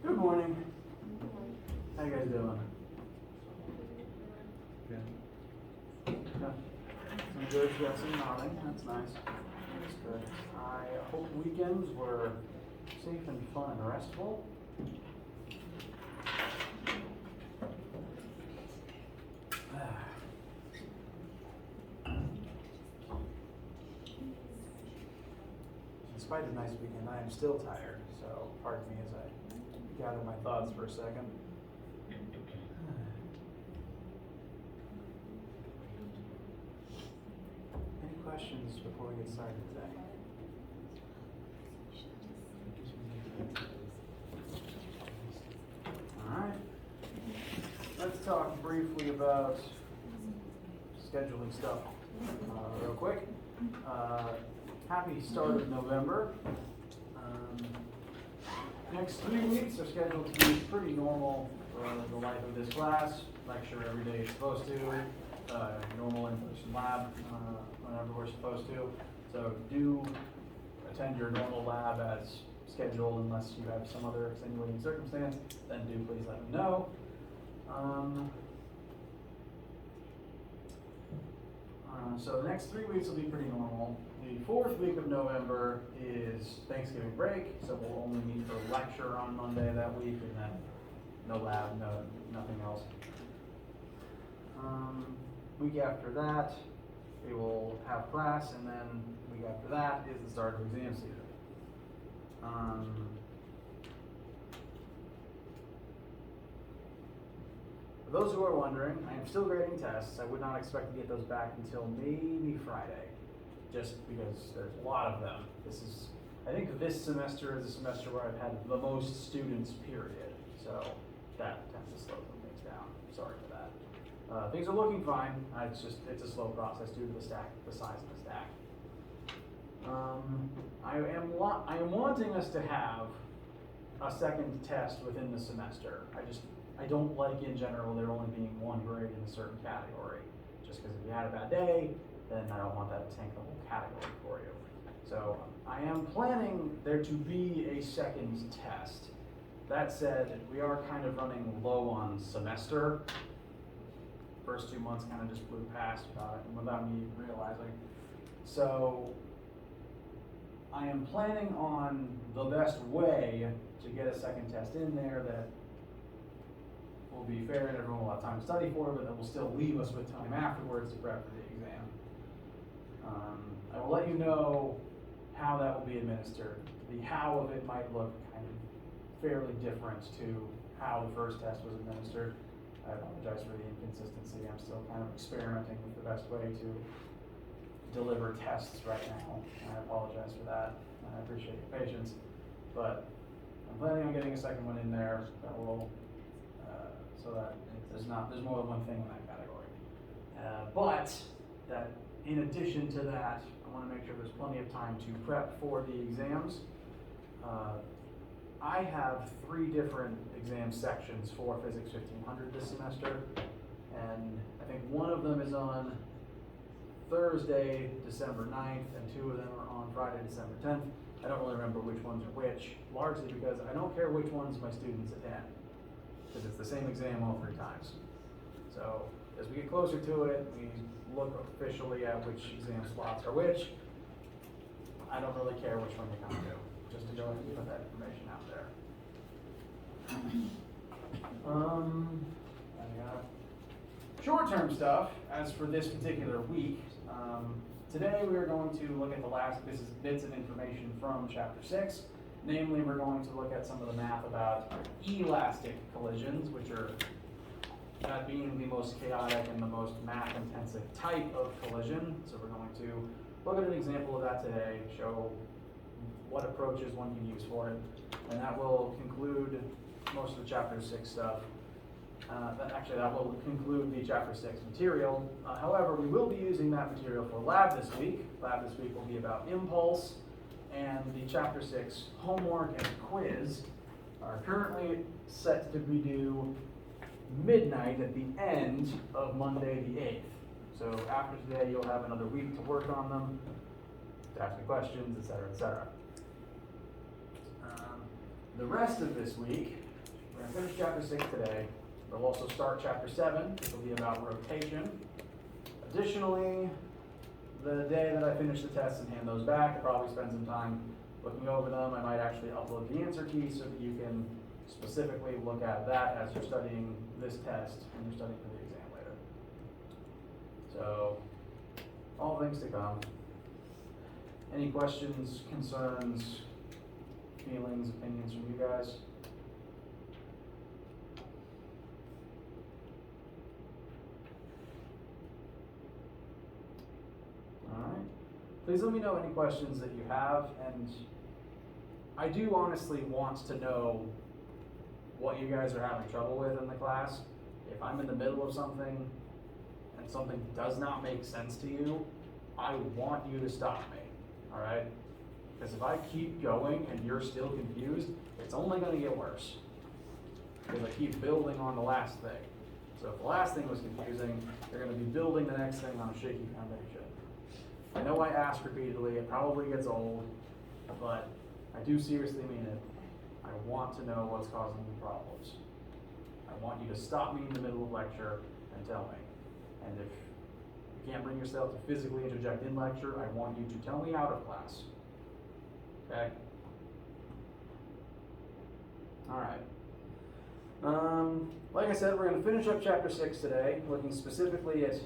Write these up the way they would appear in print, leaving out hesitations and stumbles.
Good morning. How you guys doing? Good. Yeah. Some good, yeah, some nodding. That's nice. That's good. I hope weekends were safe and fun and restful. Despite a nice weekend, I am still tired, so pardon me as I gather my thoughts for a second. Any questions before we get started today? All right. Let's talk briefly about scheduling stuff real quick. Happy start of November. Next 3 weeks are scheduled to be pretty normal for the life of this class. Lecture every day is supposed to. Normal in-person lab whenever we're supposed to. So do attend your normal lab as scheduled unless you have some other extenuating circumstance. Then do please let me know. So the next 3 weeks will be pretty normal. The 4th week of November is Thanksgiving break, so we'll only meet for lecture on Monday that week, and then no lab, nothing else. Week after that, we will have class, and then week after that is the start of exam season. For those who are wondering, I am still grading tests. I would not expect to get those back until maybe Friday, just because there's a lot of them. I think this semester is a semester where I've had the most students, period. So that tends to slow some things down. Sorry for that. Things are looking fine. It's a slow process due to the size of the stack. I am wanting us to have a second test within the semester. I don't like, in general, there only being one grade in a certain category. Just because if you had a bad day, then I don't want that to tank the whole category for you. So I am planning there to be a second test. That said, we are kind of running low on semester. First 2 months kind of just flew past without me realizing. So I am planning on the best way to get a second test in there that will be fair and everyone will have time to study for, but that will still leave us with time afterwards to prep for the exam. I will let you know how that will be administered. The how of it might look kind of fairly different to how the first test was administered. I apologize for the inconsistency. I'm still kind of experimenting with the best way to deliver tests right now. I apologize for that. I appreciate your patience, but I'm planning on getting a second one in there that will, so that there's more than one thing in that category. But that in addition to that, I want to make sure there's plenty of time to prep for the exams. I have 3 different exam sections for Phys1500 this semester, and I think one of them is on Thursday, December 9th, and 2 of them are on Friday, December 10th. I don't really remember which ones are which, largely because I don't care which ones my students attend, because it's the same exam all 3 times. So as we get closer to it, we look officially at which exam slots are which. I don't really care which one you come to, just to go ahead and put that information out there. I got short-term stuff. As for this particular week, today we are going to look at the last bits of information from Chapter 6. Namely, we're going to look at some of the math about elastic collisions, which are that being the most chaotic and the most math-intensive type of collision. So we're going to look at an example of that today, show what approaches one can use for it, and that will conclude most of the Chapter 6 stuff. That will conclude the Chapter 6 material. However, we will be using that material for lab this week. Lab this week will be about impulse, and the Chapter 6 homework and quiz are currently set to be due midnight at the end of Monday the 8th. So after today, you'll have another week to work on them, to ask me questions, etc., etc. The rest of this week, we're going to finish chapter 6 today. We'll also start chapter 7, which will be about rotation. Additionally, the day that I finish the tests and hand those back, I'll probably spend some time looking over them. I might actually upload the answer key so that you can specifically look at that as you're studying this test and you're studying for the exam later. So, all things to come. Any questions, concerns, feelings, opinions from you guys? Alright. Please let me know any questions that you have, and I do honestly want to know what you guys are having trouble with in the class. If I'm in the middle of something and something does not make sense to you, I want you to stop me, alright? Because if I keep going and you're still confused, it's only going to get worse. Because I keep building on the last thing. So if the last thing was confusing, you're going to be building the next thing on a shaky foundation. I know I ask repeatedly, it probably gets old, but I do seriously mean it. I want to know what's causing the problems. I want you to stop me in the middle of lecture and tell me. And if you can't bring yourself to physically interject in lecture, I want you to tell me out of class. Okay? Alright. Like I said, we're going to finish up chapter 6 today, looking specifically at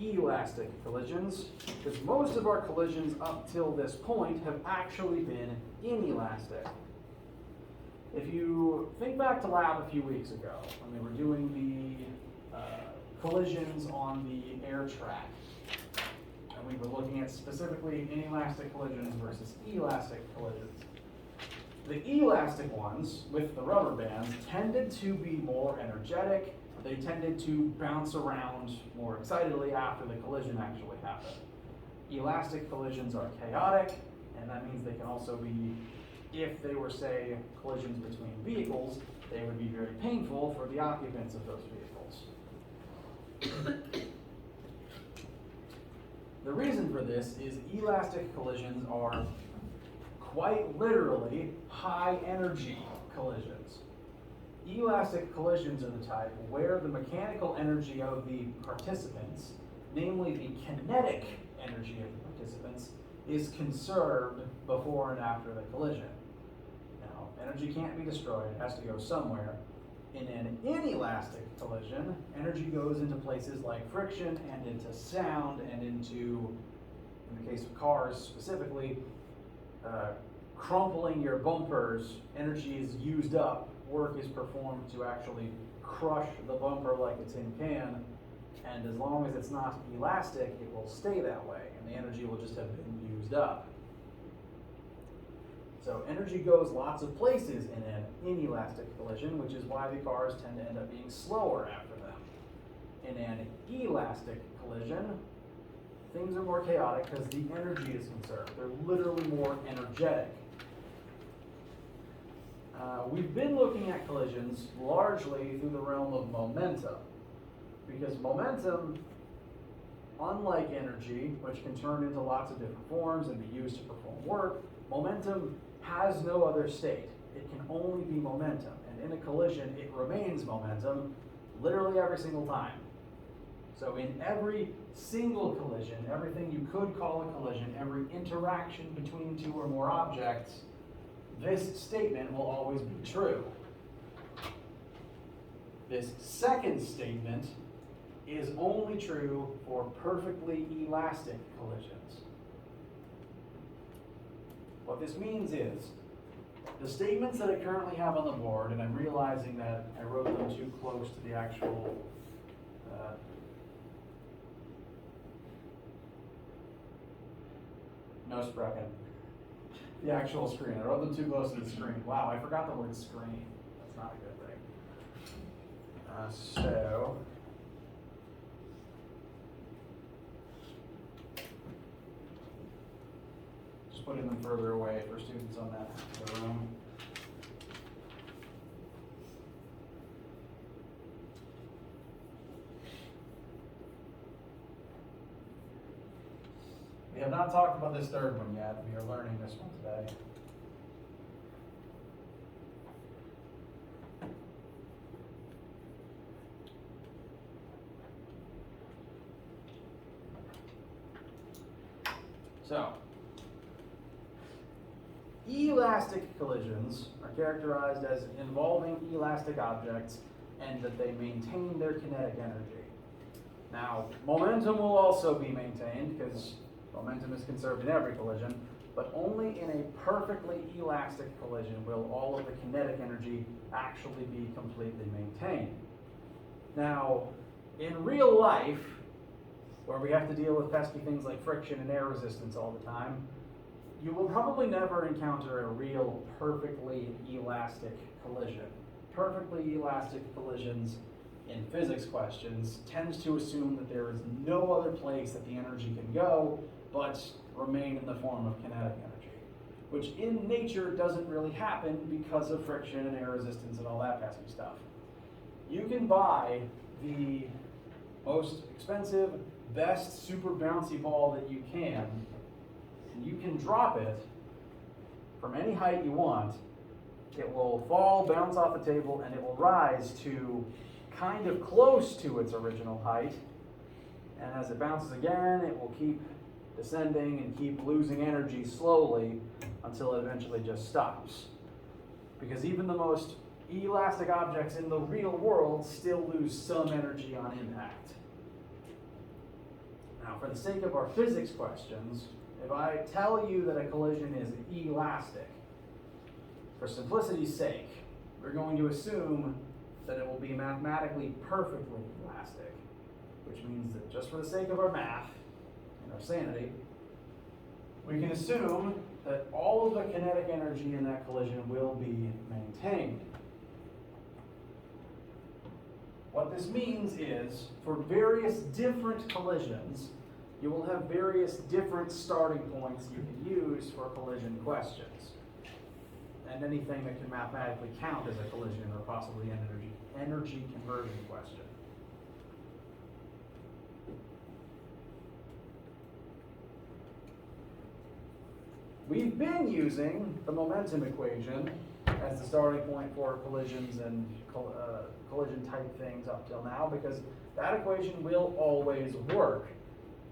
elastic collisions, because most of our collisions up till this point have actually been inelastic. If you think back to lab a few weeks ago, when we were doing the collisions on the air track, and we were looking at specifically inelastic collisions versus elastic collisions. The elastic ones, with the rubber bands, tended to be more energetic. They tended to bounce around more excitedly after the collision actually happened. Elastic collisions are chaotic, and that means they can also be, if they were, say, collisions between vehicles, they would be very painful for the occupants of those vehicles. The reason for this is elastic collisions are quite literally high energy collisions. Elastic collisions are the type where the mechanical energy of the participants, namely the kinetic energy of the participants, is conserved before and after the collision. Now, energy can't be destroyed, it has to go somewhere. In an inelastic collision, energy goes into places like friction and into sound and into, in the case of cars specifically, crumpling your bumpers. Energy is used up, work is performed to actually crush the bumper like a tin can, and as long as it's not elastic, it will stay that way, and the energy will just have been used up. So energy goes lots of places in an inelastic collision, which is why the cars tend to end up being slower after them. In an elastic collision, things are more chaotic because the energy is conserved. They're literally more energetic. We've been looking at collisions largely through the realm of momentum, because momentum, unlike energy, which can turn into lots of different forms and be used to perform work, momentum has no other state. It can only be momentum, and in a collision, it remains momentum literally every single time. So in every single collision, everything you could call a collision, every interaction between two or more objects, this statement will always be true. This second statement is only true for perfectly elastic collisions. What this means is, the statements that I currently have on the board, and I'm realizing that I wrote them too close to the actual no sprechen. The actual screen. I wrote them too close to the screen. Wow, I forgot the word screen. That's not a good thing. So just putting them further away for students on that side of the room. We have not talked about this third one yet. We are learning this one today. So, elastic collisions are characterized as involving elastic objects and that they maintain their kinetic energy. Now, momentum will also be maintained because momentum is conserved in every collision, but only in a perfectly elastic collision will all of the kinetic energy actually be completely maintained. Now, in real life, where we have to deal with pesky things like friction and air resistance all the time, you will probably never encounter a real perfectly elastic collision. Perfectly elastic collisions in physics questions tends to assume that there is no other place that the energy can go but remain in the form of kinetic energy, which in nature doesn't really happen because of friction and air resistance and all that pesky stuff. You can buy the most expensive, best super bouncy ball that you can, and you can drop it from any height you want. It will fall, bounce off the table, and it will rise to kind of close to its original height. And as it bounces again, it will keep descending and keep losing energy slowly until it eventually just stops. Because even the most elastic objects in the real world still lose some energy on impact. Now, for the sake of our physics questions, if I tell you that a collision is elastic, for simplicity's sake, we're going to assume that it will be mathematically perfectly elastic, which means that just for the sake of our math and our sanity, we can assume that all of the kinetic energy in that collision will be maintained. What this means is, for various different collisions, you will have various different starting points you can use for collision questions. And anything that can mathematically count as a collision or possibly an energy conversion question. We've been using the momentum equation as the starting point for collisions and collision type things up till now, because that equation will always work.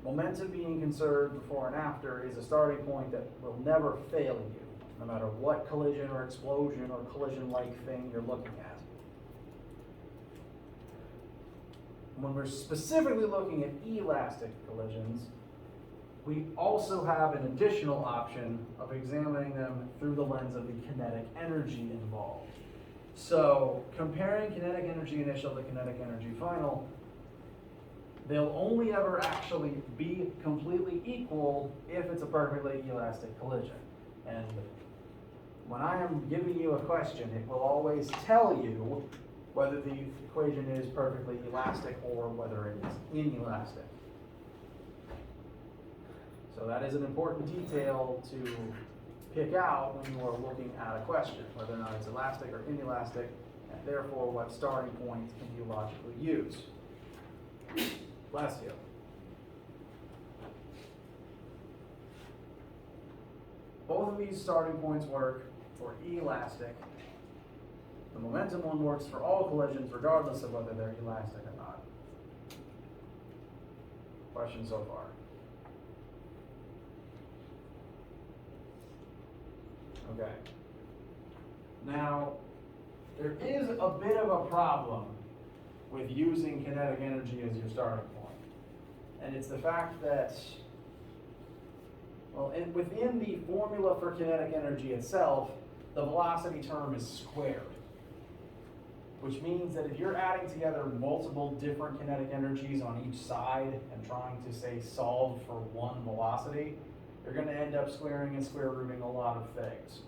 Momentum being conserved before and after is a starting point that will never fail you, no matter what collision or explosion or collision-like thing you're looking at. When we're specifically looking at elastic collisions, we also have an additional option of examining them through the lens of the kinetic energy involved. So, comparing kinetic energy initial to kinetic energy final, they'll only ever actually be completely equal if it's a perfectly elastic collision. And when I am giving you a question, it will always tell you whether the equation is perfectly elastic or whether it is inelastic. So that is an important detail to pick out when you are looking at a question, whether or not it's elastic or inelastic, and therefore what starting points can you logically use. Bless you. Both of these starting points work for elastic. The momentum one works for all collisions regardless of whether they're elastic or not. Question so far? Okay. Now, there is a bit of a problem with using kinetic energy as your starting point. And it's the fact that, well, within the formula for kinetic energy itself, the velocity term is squared. Which means that if you're adding together multiple different kinetic energies on each side and trying to, say, solve for one velocity, you're going to end up squaring and square rooting a lot of things.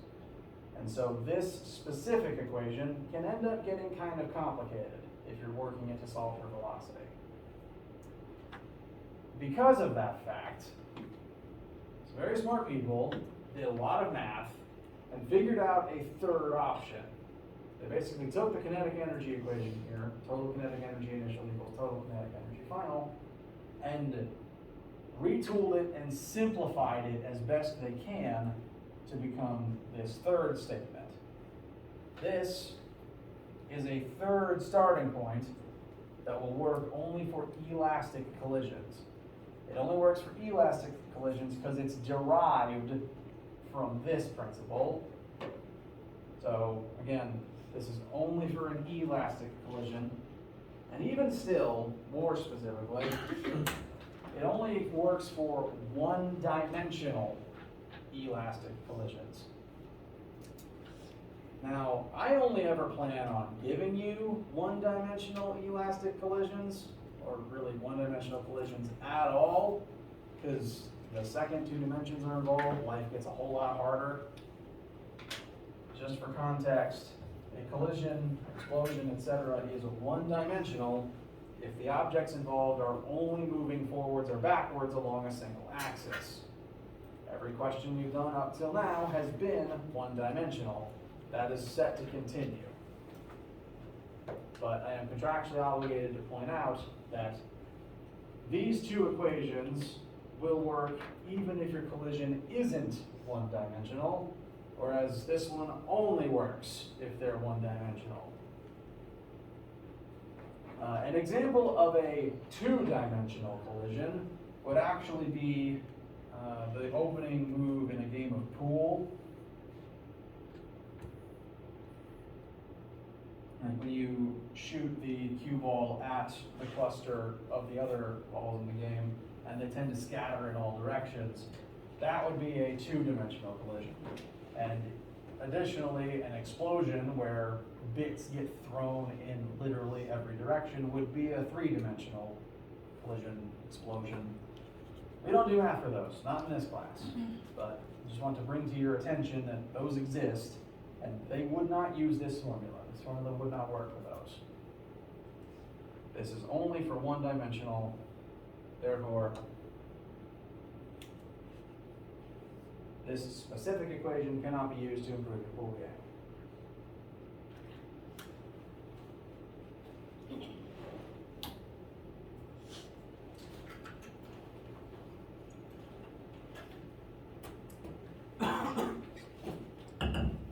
And so this specific equation can end up getting kind of complicated if you're working it to solve for velocity. Because of that fact, some very smart people did a lot of math and figured out a third option. They basically took the kinetic energy equation here, total kinetic energy initial equals total kinetic energy final, and retooled it and simplified it as best they can to become this third statement. This is a third starting point that will work only for elastic collisions. It only works for elastic collisions because it's derived from this principle. So again, this is only for an elastic collision. And even still, more specifically, it only works for one-dimensional elastic collisions. Now, I only ever plan on giving you one-dimensional elastic collisions, or really one-dimensional collisions at all, because the second two dimensions are involved, life gets a whole lot harder. Just for context, a collision, explosion, etc. is one-dimensional if the objects involved are only moving forwards or backwards along a single axis. Every question we've done up till now has been one-dimensional. That is set to continue. But I am contractually obligated to point out that these two equations will work even if your collision isn't one-dimensional, whereas this one only works if they're one-dimensional. An example of a two-dimensional collision would actually be the opening move in a game of pool. And when you shoot the cue ball at the cluster of the other balls in the game, and they tend to scatter in all directions, that would be a two-dimensional collision. And additionally, an explosion where bits get thrown in literally every direction would be a three-dimensional collision explosion. We don't do math for those, not in this class, but I just want to bring to your attention that those exist, and they would not use this formula. This formula would not work for those. This is only for one-dimensional, therefore, this specific equation cannot be used to improve your pool game.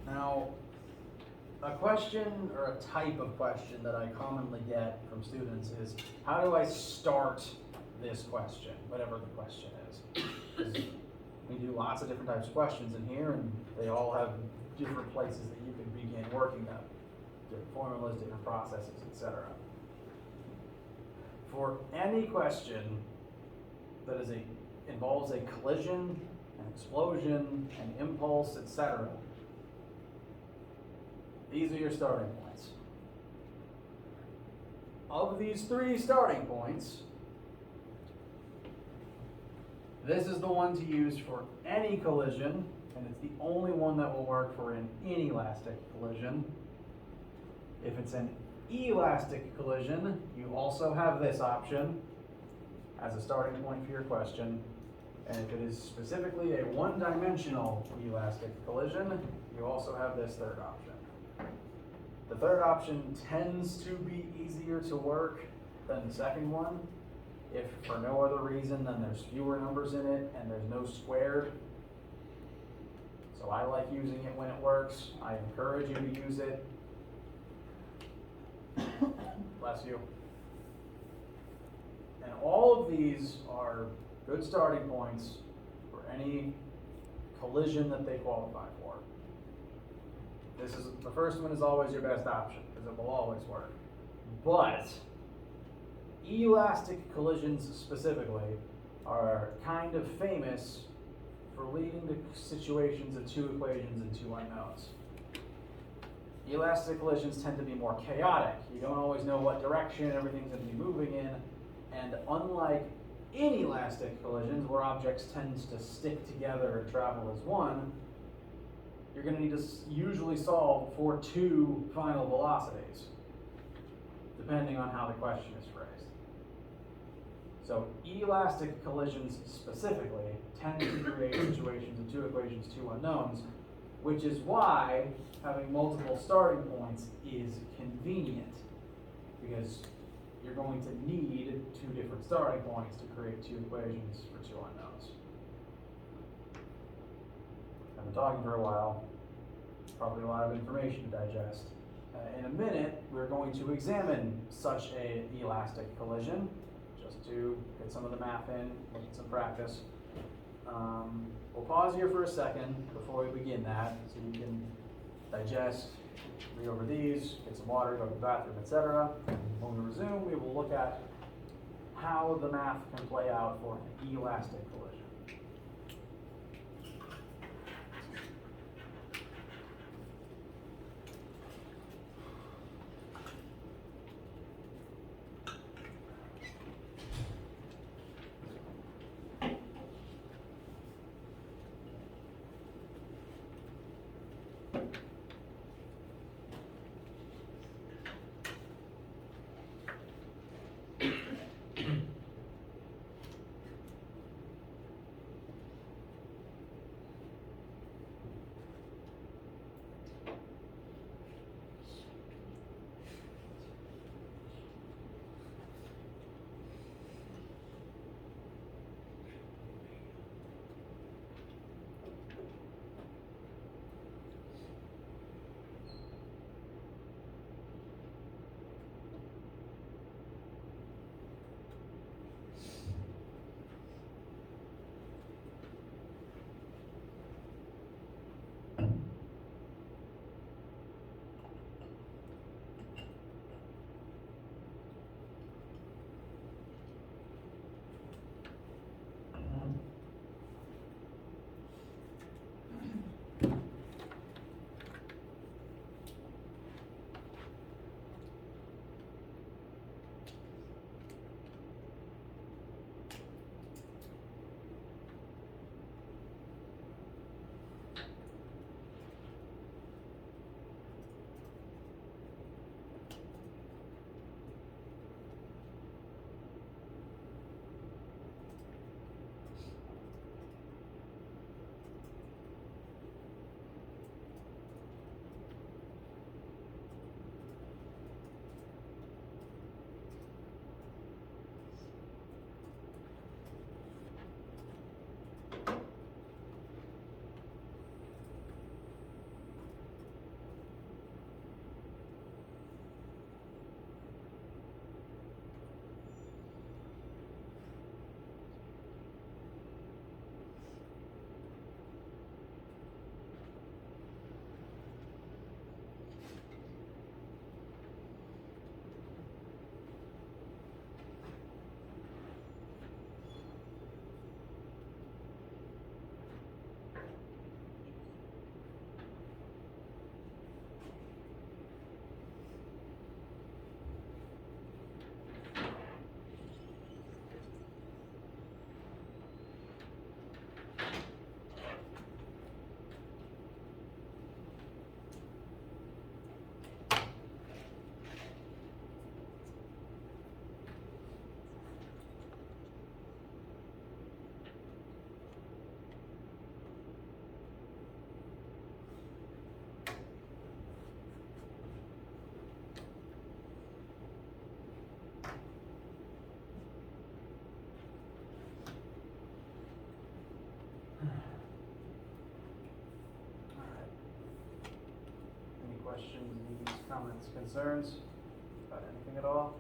Now, a question or a type of question that I commonly get from students is, how do I start this question, whatever the question is? 'Cause we do lots of different types of questions in here, and they all have different places that you can begin working them. Different formulas, different processes, etc. For any question that involves a collision, an explosion, an impulse, etc., these are your starting points. Of these three starting points, this is the one to use for any collision, and it's the only one that will work for an inelastic collision. If it's an elastic collision, you also have this option as a starting point for your question. And if it is specifically a one-dimensional elastic collision, you also have this third option. The third option tends to be easier to work than the second one, if for no other reason than there's fewer numbers in it and there's no squared. So I like using it when it works. I encourage you to use it. Bless you. And all of these are good starting points for any collision that they qualify for. The first one is always your best option because it will always work. But elastic collisions specifically are kind of famous for leading to situations of two equations and two unknowns. Elastic collisions tend to be more chaotic. You don't always know what direction everything's going to be moving in, and unlike inelastic collisions where objects tend to stick together and travel as one, you're going to need to usually solve for two final velocities, depending on how the question is phrased. So elastic collisions specifically tend to create situations of two equations, two unknowns, which is why having multiple starting points is convenient, because you're going to need two different starting points to create two equations for two unknowns. I've been talking for a while, probably a lot of information to digest. In a minute, we're going to examine such an elastic collision, just to get some of the math in, look at some practice. We'll pause here for a second before we begin that, so you can digest, read over these, get some water, go to the bathroom, etc. When we resume, we will look at how the math can play out for an elastic collision. Questions, needs, comments, concerns about anything at all?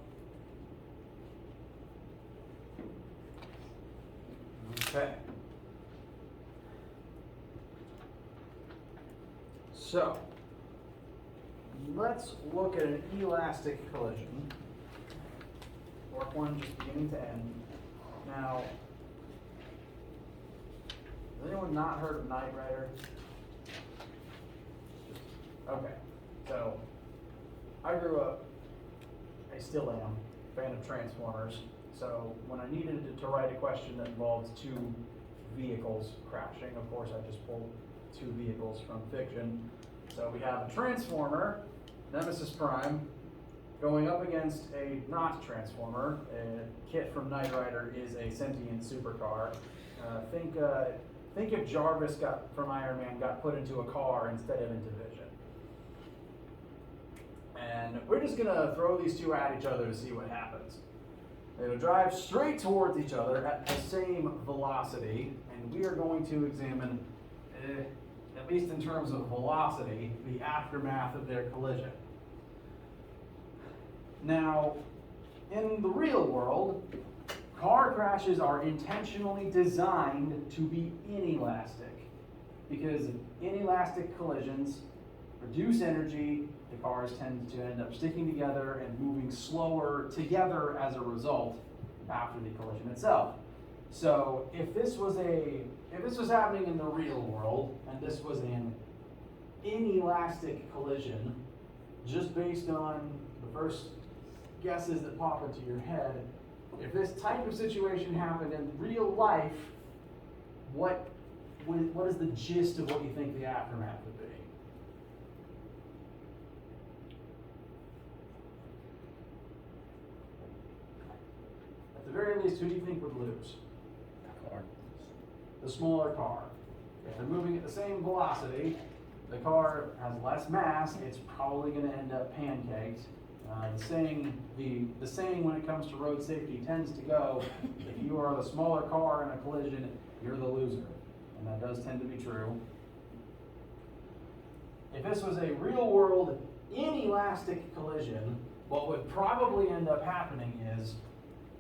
Okay. So, let's look at an elastic collision. Work one just beginning to end. Now, has anyone not heard of Knight Rider? Okay. So, I grew up, I still am, fan of Transformers. So, when I needed to write a question that involved two vehicles crashing, of course I just pulled two vehicles from fiction. So we have a Transformer, Nemesis Prime, going up against a not Transformer. A Kit from Knight Rider is a sentient supercar. Think if Jarvis from Iron Man got put into a car instead of into Vision. And we're just gonna throw these two at each other to see what happens. They're gonna drive straight towards each other at the same velocity, and we are going to examine, at least in terms of velocity, the aftermath of their collision. Now, in the real world, car crashes are intentionally designed to be inelastic, because inelastic collisions reduce energy. The cars tend to end up sticking together and moving slower together as a result after the collision itself. So if this was happening in the real world and this was an inelastic collision, just based on the first guesses that pop into your head, if this type of situation happened in real life, what is the gist of what you think the aftermath would be? At the very least, who do you think would lose? Car. The smaller car. If they're moving at the same velocity, the car has less mass, it's probably going to end up pancaked. The saying when it comes to road safety tends to go, if you are the smaller car in a collision, you're the loser. And that does tend to be true. If this was a real world inelastic collision, what would probably end up happening is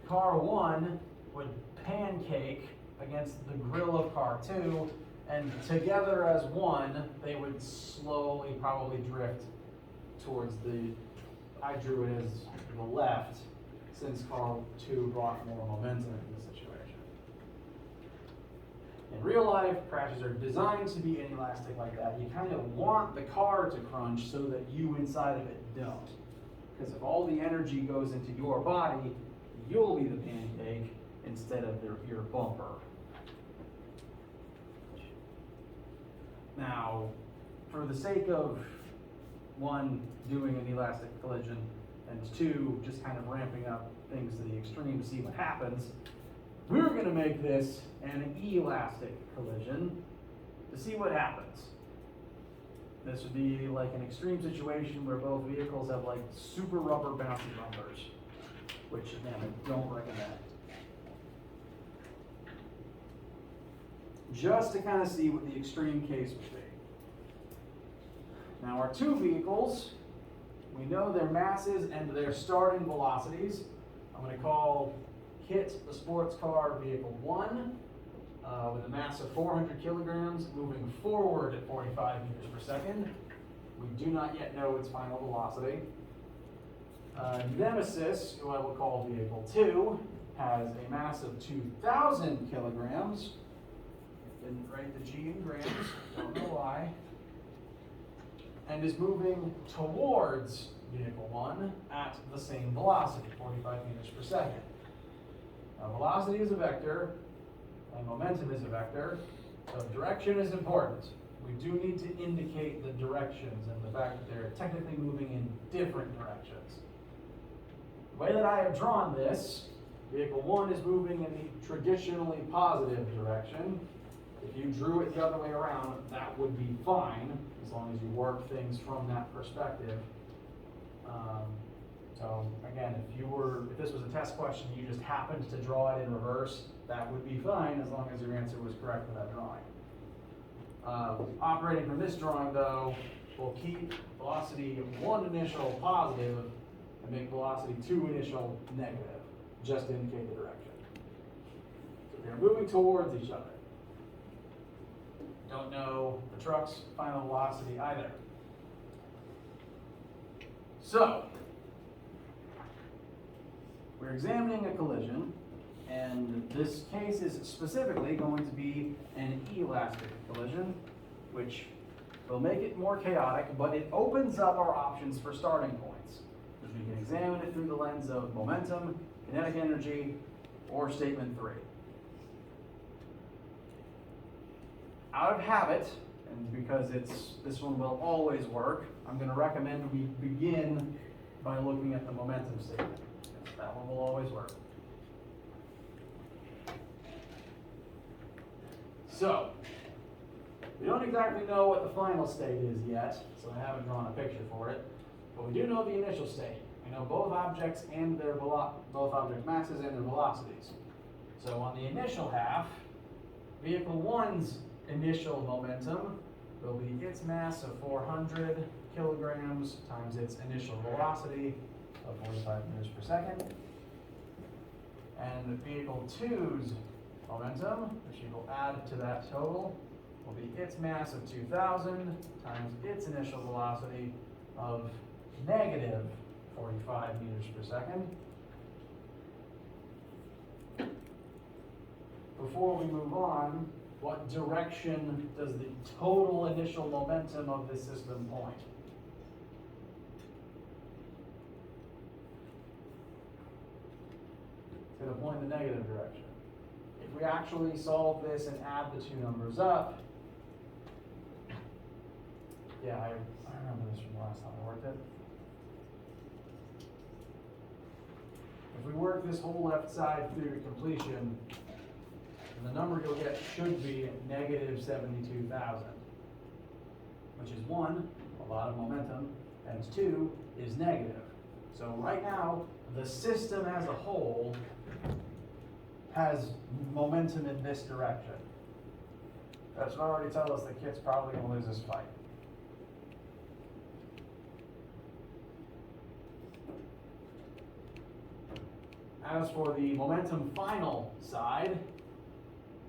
car 1 would pancake against the grill of car 2, and together as one, they would slowly probably drift towards I drew it as the left, since car 2 brought more momentum into the situation. In real life, crashes are designed to be inelastic like that. You kind of want the car to crunch so that you inside of it don't. Because if all the energy goes into your body, you'll be the pancake instead of your bumper. Now, for the sake of 1, doing an elastic collision, and 2, just kind of ramping up things to the extreme to see what happens, we're going to make this an elastic collision to see what happens. This would be like an extreme situation where both vehicles have like super rubber bouncy bumpers, which again, I don't recommend. Just to kind of see what the extreme case would be. Now our 2 vehicles, we know their masses and their starting velocities. I'm going to call Kit the sports car vehicle 1 with a mass of 400 kilograms moving forward at 45 meters per second. We do not yet know its final velocity. Nemesis, who I will call vehicle 2, has a mass of 2,000 kilograms. Didn't write the G in grams, don't know why. And is moving towards vehicle 1 at the same velocity, 45 meters per second. Now, velocity is a vector, and momentum is a vector, so direction is important. We do need to indicate the directions and the fact that they're technically moving in different directions. The way that I have drawn this, vehicle 1 is moving in the traditionally positive direction. If you drew it the other way around, that would be fine, as long as you work things from that perspective. So again, if this was a test question, you just happened to draw it in reverse, that would be fine, as long as your answer was correct for that drawing. Operating from this drawing, though, we'll keep velocity 1 initial positive and make velocity 2 initial negative, just to indicate the direction. So they're moving towards each other. Don't know the truck's final velocity either. So, we're examining a collision, and this case is specifically going to be an elastic collision, which will make it more chaotic, but it opens up our options for starting points, because we can examine it through the lens of momentum, kinetic energy, or statement 3. Out of habit, and because this one will always work, I'm going to recommend we begin by looking at the momentum statement. That one will always work. So, we don't exactly know what the final state is yet, so I haven't drawn a picture for it. But we do know the initial state. We know both objects and their both object masses and their velocities. So on the initial half, vehicle 1's initial momentum will be its mass of 400 kilograms times its initial velocity of 45 meters per second. And vehicle 2's momentum, which you will add to that total, will be its mass of 2,000 times its initial velocity of negative 45 meters per second. Before we move on, what direction does the total initial momentum of this system point? It's going to point in the negative direction. If we actually solve this and add the two numbers up, yeah, I remember this from the last time I worked it. If we work this whole left side through to completion, the number you'll get should be negative 72,000, which is 1, a lot of momentum, and 2 is negative. So right now, the system as a whole has momentum in this direction. That should already tell us the kid's probably going to lose this fight. As for the momentum final side,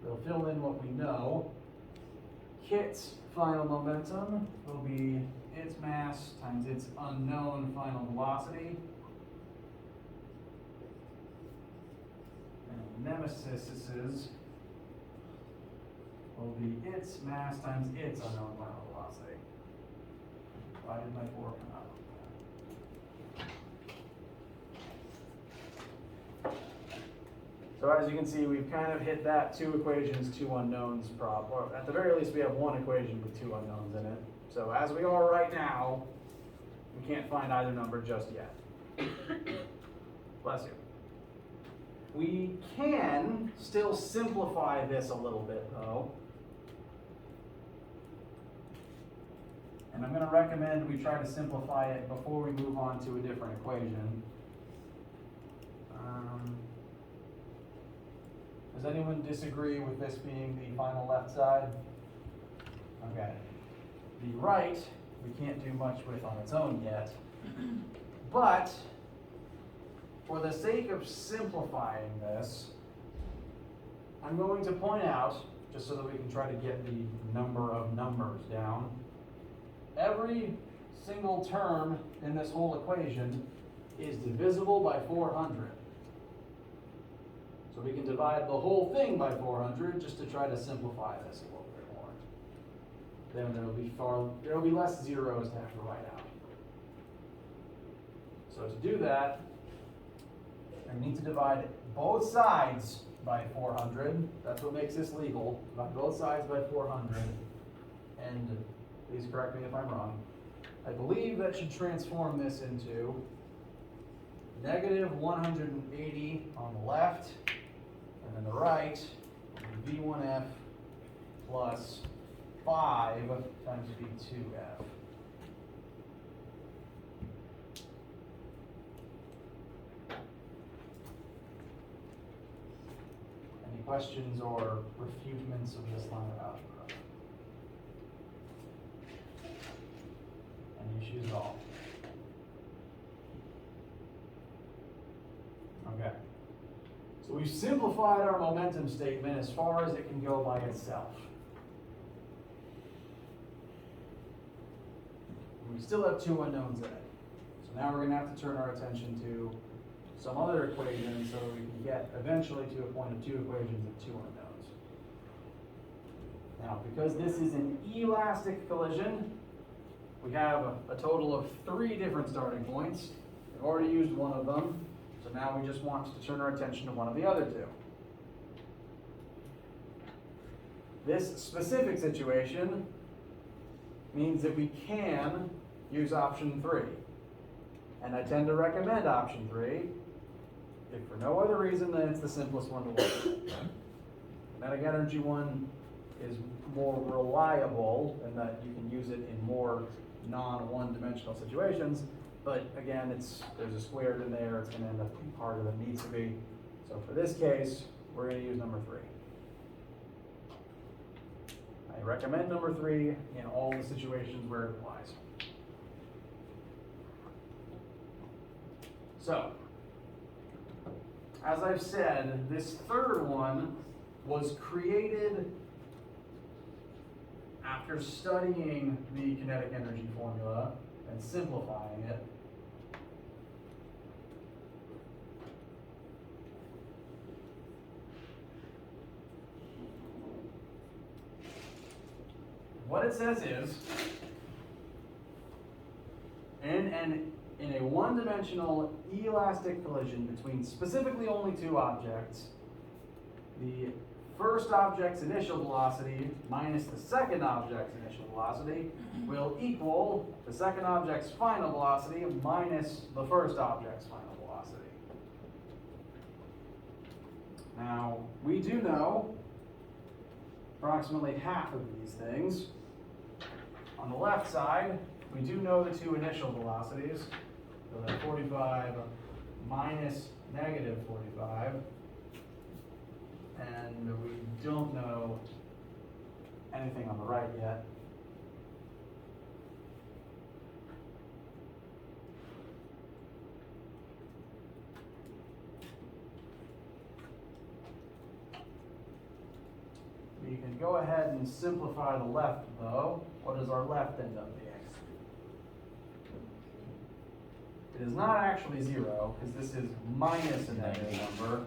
we'll fill in what we know. Kit's final momentum will be its mass times its unknown final velocity. And Nemesis's will be its mass times its unknown final velocity. Why did my 4 come out? So as you can see, we've kind of hit that 2 equations, 2 unknowns problem. Or at the very least, we have 1 equation with 2 unknowns in it. So as we are right now, we can't find either number just yet. Bless you. We can still simplify this a little bit, though. And I'm going to recommend we try to simplify it before we move on to a different equation. Does anyone disagree with this being the final left side? Okay. The right, we can't do much with on its own yet. But, for the sake of simplifying this, I'm going to point out, just so that we can try to get the number of numbers down, every single term in this whole equation is divisible by 400. So we can divide the whole thing by 400 just to try to simplify this a little bit more. Then there will be less zeros to have to write out. So to do that, I need to divide both sides by 400. That's what makes this legal. Divide both sides by 400. And please correct me if I'm wrong. I believe that should transform this into negative 180 on the left. And then the right, V1F plus 5 times V2F. Any questions or refutements of this line of algebra? Any issues at all? Okay. So we've simplified our momentum statement as far as it can go by itself. We still have 2 unknowns in it. So now we're going to have to turn our attention to some other equations so that we can get eventually to a point of 2 equations and 2 unknowns. Now, because this is an elastic collision, we have a total of 3 different starting points. We've already used one of them. So now we just want to turn our attention to one of the other 2. This specific situation means that we can use option 3. And I tend to recommend option 3, if for no other reason than it's the simplest one to work. Kinetic energy one is more reliable in that you can use it in more non-one-dimensional situations. but again, there's a squared in there, it's gonna end up being harder than it needs to be. So for this case, we're gonna use number 3. I recommend number 3 in all the situations where it applies. So, as I've said, this third one was created after studying the kinetic energy formula and simplifying it. What it says is, in a one-dimensional elastic collision between specifically only 2 objects, the first object's initial velocity minus the second object's initial velocity will equal the second object's final velocity minus the first object's final velocity. Now, we do know approximately half of these things. On the left side, we do know the 2 initial velocities, so that 45 minus negative 45, and we don't know anything on the right yet. We can go ahead and simplify the left though. What does our left end up being? It is not actually 0, because this is minus a negative number,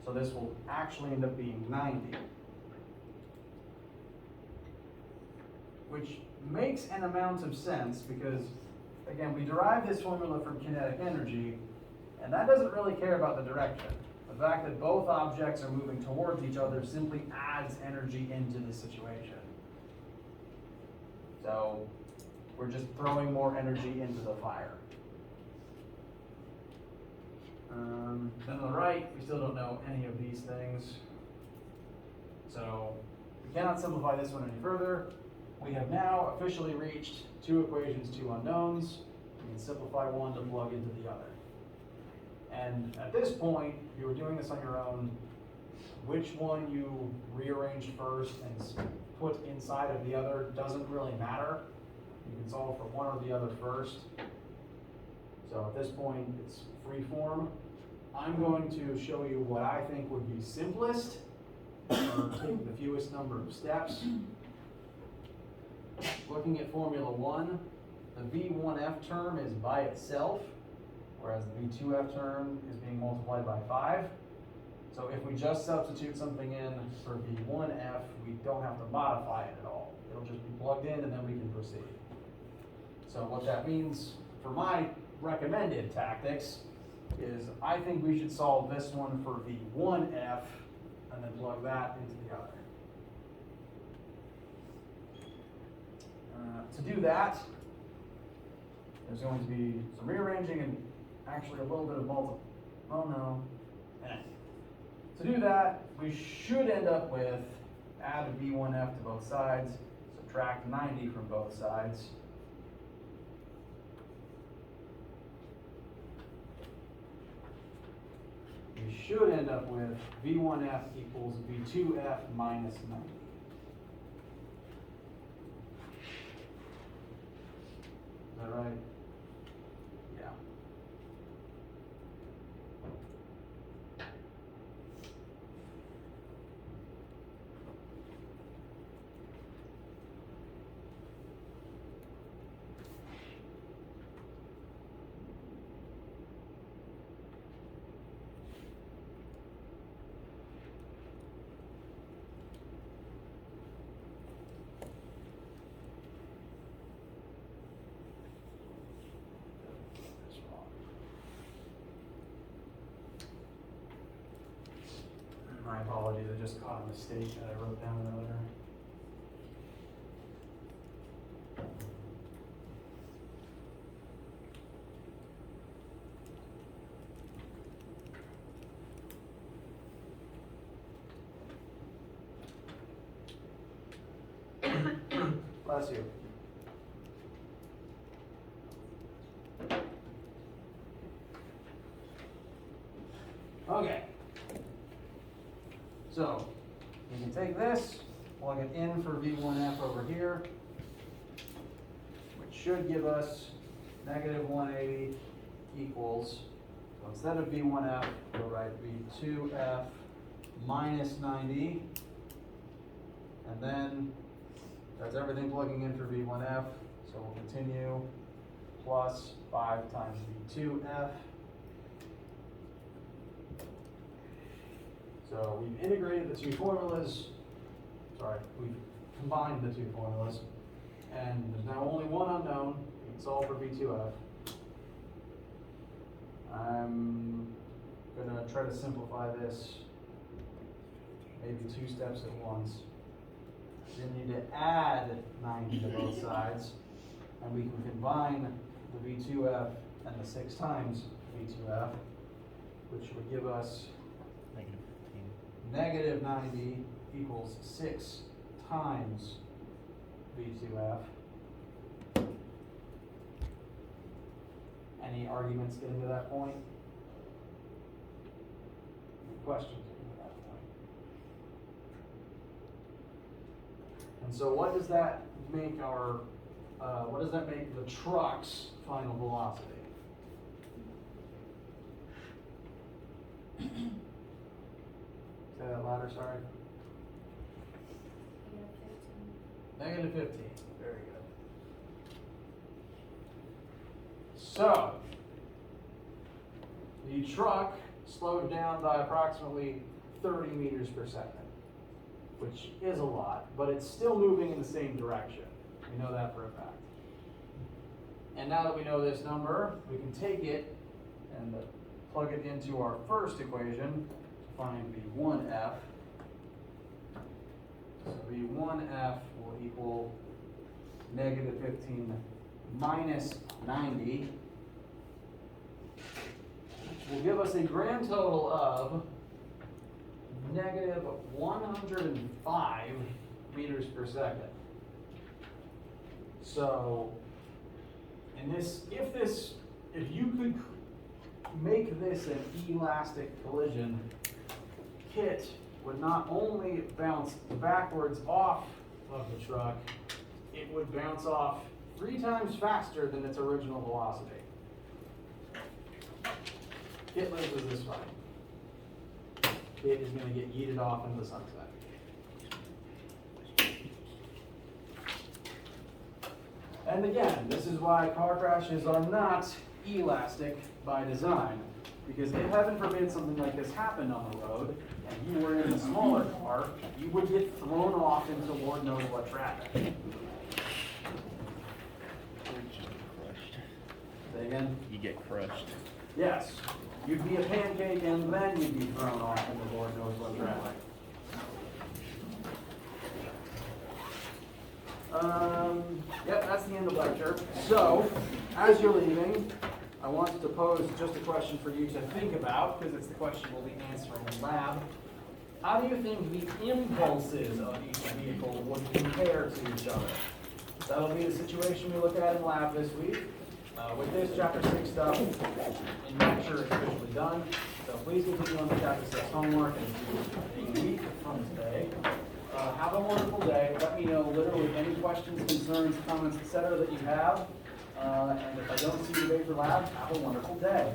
so this will actually end up being 90. Which makes an amount of sense, because, again, we derive this formula from kinetic energy, and that doesn't really care about the direction. The fact that both objects are moving towards each other simply adds energy into the situation. So, we're just throwing more energy into the fire. Then on the right, we still don't know any of these things. So we cannot simplify this one any further. We have now officially reached 2 equations, 2 unknowns. We can simplify one to plug into the other. And at this point, if you were doing this on your own, which one you rearrange first and put inside of the other doesn't really matter. You can solve for one or the other first. So at this point, it's free form. I'm going to show you what I think would be simplest, or take the fewest number of steps. Looking at Formula 1, the V1F term is by itself, whereas the V2F term is being multiplied by 5. So if we just substitute something in for V1F, we don't have to modify it at all. It'll just be plugged in and then we can proceed. So what that means for my recommended tactics is I think we should solve this one for V1F and then plug that into the other. To do that, there's going to be some rearranging and actually a little bit of To do that, we should end up with add V1F to both sides, subtract 90 from both sides. We should end up with V1F equals V2F minus 90. Is that right? Yeah. My apologies, I just caught a mistake that I wrote down earlier. Bless you. So you can take this, plug it in for V1F over here, which should give us negative 180 equals, so instead of V1F, we'll write V2F minus 90, and then that's everything plugging in for V1F, so we'll continue, plus 5 times V2F. So we've integrated the two formulas, we've combined the two formulas, and there's now only one unknown. We can solve for V2F. I'm gonna try to simplify this maybe 2 steps at once. You need to add 90 to both sides, and we can combine the V2F and the 6 times V2F, which would give us negative 90 equals 6 times V2F. Any arguments getting to that point? Any questions getting to that point? And so what does that make the truck's final velocity? Say that louder, sorry. Negative 15. Very good. So, the truck slowed down by approximately 30 meters per second, which is a lot, but it's still moving in the same direction. We know that for a fact. And now that we know this number, we can take it and plug it into our first equation to find V1F. So V1F will equal negative 15 minus 90, which will give us a grand total of negative 105 meters per second. So, if you could make this an elastic collision, kit would not only bounce backwards off of the truck, it would bounce off 3 times faster than its original velocity. Kit lives this fine. Kit is going to get yeeted off into the sunset. And again, this is why car crashes are not elastic by design. Because if heaven forbid something like this happened on the road, and you were in a smaller car, you would get thrown off into Lord knows what traffic. Say again? You get crushed. Yes. You'd be a pancake and then you'd be thrown off into Lord knows what traffic. Yep, that's the end of lecture. So, as you're leaving, I wanted to pose just a question for you to think about, because it's the question we'll be answering in lab. How do you think the impulses of each vehicle would compare to each other? That'll be the situation we look at in lab this week. With this Chapter 6 stuff, in lecture is officially done. So please continue on the Chapter 6 homework and do a week from today. Have a wonderful day. Let me know literally any questions, concerns, comments, etc. that you have. And if I don't see you today for lab, have a wonderful day.